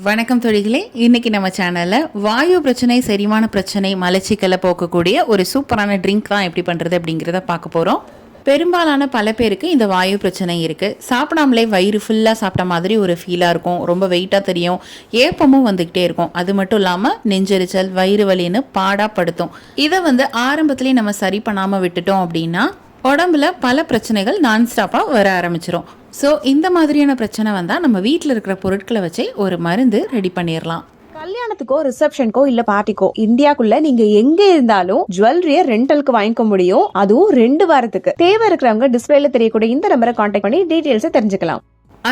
வணக்கம் தொழிகளே, இன்னைக்கு நம்ம சேனல்ல வாயு பிரச்சனை, செரிமான பிரச்சனை, மலச்சிக்கலை போக்கக்கூடிய ஒரு சூப்பரான ட்ரிங்க் தான் எப்படி பண்றது அப்படிங்கிறத பார்க்க போறோம். பெரும்பாலான பல பேருக்கு இந்த வாயு பிரச்சனை இருக்கு. சாப்பிடாமலே வயிறு ஃபுல்லாக சாப்பிட்ட மாதிரி ஒரு ஃபீலாக இருக்கும், ரொம்ப வெயிட்டாக தெரியும், ஏப்பமும் வந்துக்கிட்டே இருக்கும். அது மட்டும் இல்லாமல் நெஞ்செரிச்சல், வயிறு வலின்னு பாடாப்படுத்தும். இதை ஆரம்பத்திலேயே நம்ம சரி பண்ணாமல் விட்டுட்டோம் அப்படின்னா உடம்புல பல பிரச்சனைகள் நான்ஸ்டாப்பாக வர ஆரம்பிச்சிடும். ஸோ இந்த மாதிரியான பிரச்சனை வந்தால் நம்ம வீட்டில் இருக்கிற பொருட்களை வச்சு ஒரு மருந்து ரெடி பண்ணிடலாம். கல்யாணத்துக்கோ, ரிசப்ஷனுக்கோ இல்ல பார்ட்டிக்கோ இந்தியாக்குள்ள நீங்க எங்க இருந்தாலும் ஜுவல்லரிய ரெண்டலுக்கு வாங்கிக்க முடியும். அதுவும் 2 வாரத்துக்கு. தேவை இருக்கிறவங்க டிஸ்பிளேல தெரியக்கூடிய இந்த நம்பரை கான்டாக்ட் பண்ணி டீடைல்ஸை தெரிஞ்சுக்கலாம்.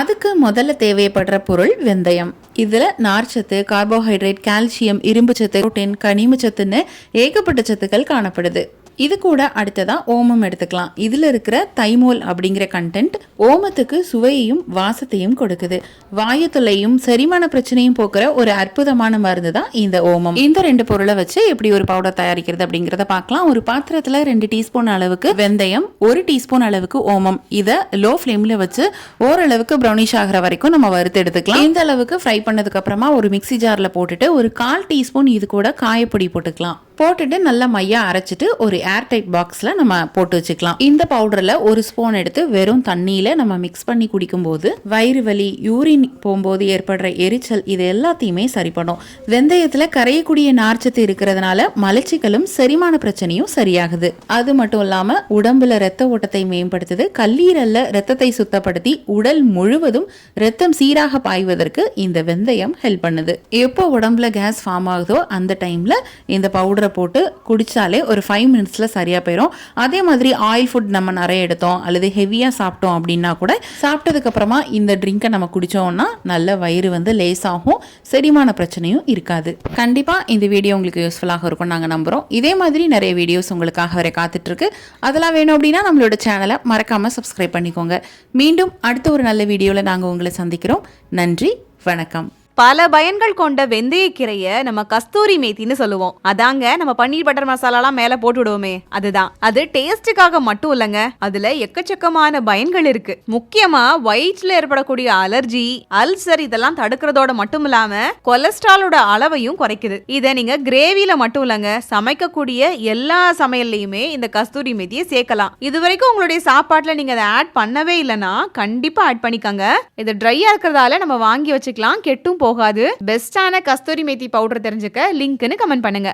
அதுக்கு முதல்ல தேவைப்படுற பொருள் வெந்தயம். இதில் நார்ச்சத்து, கார்போஹைட்ரேட், கால்சியம், இரும்பு சத்து, புரோட்டீன், கனிம சத்துன்னு ஏகப்பட்ட சத்துக்கள் காணப்படுது. இது கூட அடுத்ததா ஓமம் எடுத்துக்கலாம். இதில் இருக்கிற தைமோல் அப்படிங்கிற கண்டென்ட் ஓமத்துக்கு சுவையையும் வாசத்தையும் கொடுக்குது. வாயு தொல்லையும் செரிமான பிரச்சனையும் போக்குற ஒரு அற்புதமான மருந்து தான் இந்த ஓமம். இந்த 2 பொருளை வச்சு எப்படி ஒரு பவுடர் தயாரிக்கிறது அப்படிங்கிறத பார்க்கலாம். ஒரு பாத்திரத்தில் 2 டீஸ்பூன் அளவுக்கு வெந்தயம், 1 டீஸ்பூன் அளவுக்கு ஓமம். இதை லோ ஃப்ளேமில் வச்சு ஓரளவுக்கு ப்ரௌனிஷ் ஆகிற வரைக்கும் நம்ம வறுத்து எடுத்துக்கலாம். இந்த அளவுக்கு ஃப்ரை பண்ணதுக்கு அப்புறமா ஒரு மிக்சி ஜாரில் போட்டுட்டு ஒரு 1/4 டீஸ்பூன் இது கூட காயப்பொடி போட்டுக்கலாம். போட்டுட்டு நல்லா மையா அரைச்சிட்டு ஒரு ஏர்டைட் பாக்ஸ்ல நம்ம போட்டு வச்சுக்கலாம். இந்த பவுடர்ல 1 ஸ்பூன் எடுத்து வெறும் தண்ணியில நம்ம மிக்ஸ் பண்ணி குடிக்கும் போது வயிறு வலி, யூரின் போகும்போது ஏற்படுற எரிச்சல், இது எல்லாத்தையுமே சரி பண்ணும். வெந்தயத்துல கரையக்கூடிய நார்ச்சத்து இருக்கிறதுனால மலச்சிக்கலும் செரிமான பிரச்சனையும் சரியாகுது. அது மட்டும் இல்லாம உடம்புல ரத்த ஓட்டத்தை மேம்படுத்துது. கல்லீரல்ல ரத்தத்தை சுத்தப்படுத்தி உடல் முழுவதும் ரத்தம் சீராக பாய்வதற்கு இந்த வெந்தயம் ஹெல்ப் பண்ணுது. எப்போ உடம்புல கேஸ் ஃபார்ம் ஆகுதோ அந்த டைம்ல இந்த பவுடர் போட்டு குடிச்சாலே ஒரு 5 மினிட்ஸ்ல சரியா போயிடும். அதே மாதிரி ஆயில் ஃபுட் நம்ம நிறைய எடுத்தோம் அல்லது ஹெவியா சாப்பிட்டோம் அப்படின்னா கூட சாப்பிட்டதுக்கு அப்புறமா இந்த ட்ரிங்கை நம்ம குடிச்சோம்னா நல்ல வயிறு லேசாகும், செரிமான பிரச்சனையும் இருக்காது. கண்டிப்பா இந்த வீடியோ உங்களுக்கு யூஸ்ஃபுல்லாக இருக்கும் நாங்க நம்புறோம். இதே மாதிரி நிறைய வீடியோஸ் உங்களுக்காக வர காத்துட்டு இருக்கு. அதெல்லாம் வேணும் அப்படின்னா நம்மளோட சேனலை மறக்காம சப்ஸ்கிரைப் பண்ணிக்கோங்க. மீண்டும் அடுத்த ஒரு நல்ல வீடியோல நாங்க உங்களை சந்திக்கிறோம். நன்றி, வணக்கம். பல பயன்கள் கொண்ட வெந்தயக்கீரைய நம்ம கஸ்தூரி மேத்தின்னு சொல்லுவோம். அதாங்க நம்ம பன்னீர் பட்டர் மசாலாலாம் மேல போட்டு விடுவோமே, அதுதான். அது டேஸ்டுக்காக மட்டும் இல்லங்க, அதுல எக்கச்சக்கமான பயன்கள் இருக்கு. முக்கியமா வயிற்றுல ஏற்படக்கூடிய அலர்ஜி, அல்சர் இதெல்லாம் தடுக்கிறதோட மட்டும் இல்லாம கொலஸ்ட்ராலோட அளவையும் குறைக்குது. இத நீங்க கிரேவில மட்டும் இல்லங்க, சமைக்கக்கூடிய எல்லா சமையல்லையுமே இந்த கஸ்தூரி மேத்தியை சேர்க்கலாம். இது வரைக்கும் உங்களுடைய சாப்பாட்டுல நீங்க அதை ஆட் பண்ணவே இல்லைன்னா கண்டிப்பா ஆட் பண்ணிக்கங்க. இது ட்ரையா இருக்கிறதால நம்ம வாங்கி வச்சுக்கலாம், கெட்டும் போகாது. பெஸ்டான கஸ்தூரி மேத்தி பவுடர் தெரிஞ்சுக்க லிங்க்னு கமெண்ட் பண்ணுங்க.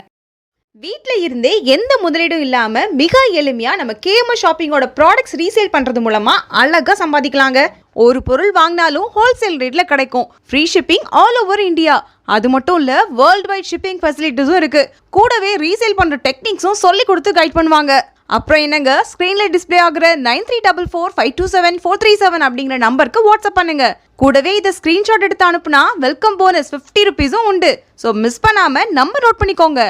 வீட்ல இருந்தே எந்த முதலீடும் இல்லாம மிக எளிமையா நம்ம கேஎம்எஸ் ஷாப்பிங்கோட ப்ராடக்ட்ஸ் ரீசேல் பண்றது மூலமா அழகா சம்பாதிக்கலாங்க. ஒரு பொருள் வாங்கினாலும் ஹோல்சேல் ரேட்ல கிடைக்கும். Free shipping all over India. அது மட்டும் இல்ல, வேர்ல்ட் வைட் ஷிப்பிங் ஃபெசிலிட்டிஸும் இருக்கு. கூடவே ரீசேல் பண்ற டெக்னிக்ஸும் சொல்லி கொடுத்து கைட் பண்ணுவாங்க. அப்புறம் என்னங்க, ஸ்கிரீன்ல டிஸ்பிளே ஆகுற 9344527437 அப்படிங்கிற நம்பருக்கு வாட்ஸ்அப் பண்ணுங்க. கூடவே இதை ஸ்கிரீன்ஷாட் எடுத்து அனுப்புனா வெல்கம் போனஸ் 50 ரூபீஸும் உண்டு. ஸோ மிஸ் பண்ணாம நம்பர் நோட் பண்ணிக்கோங்க.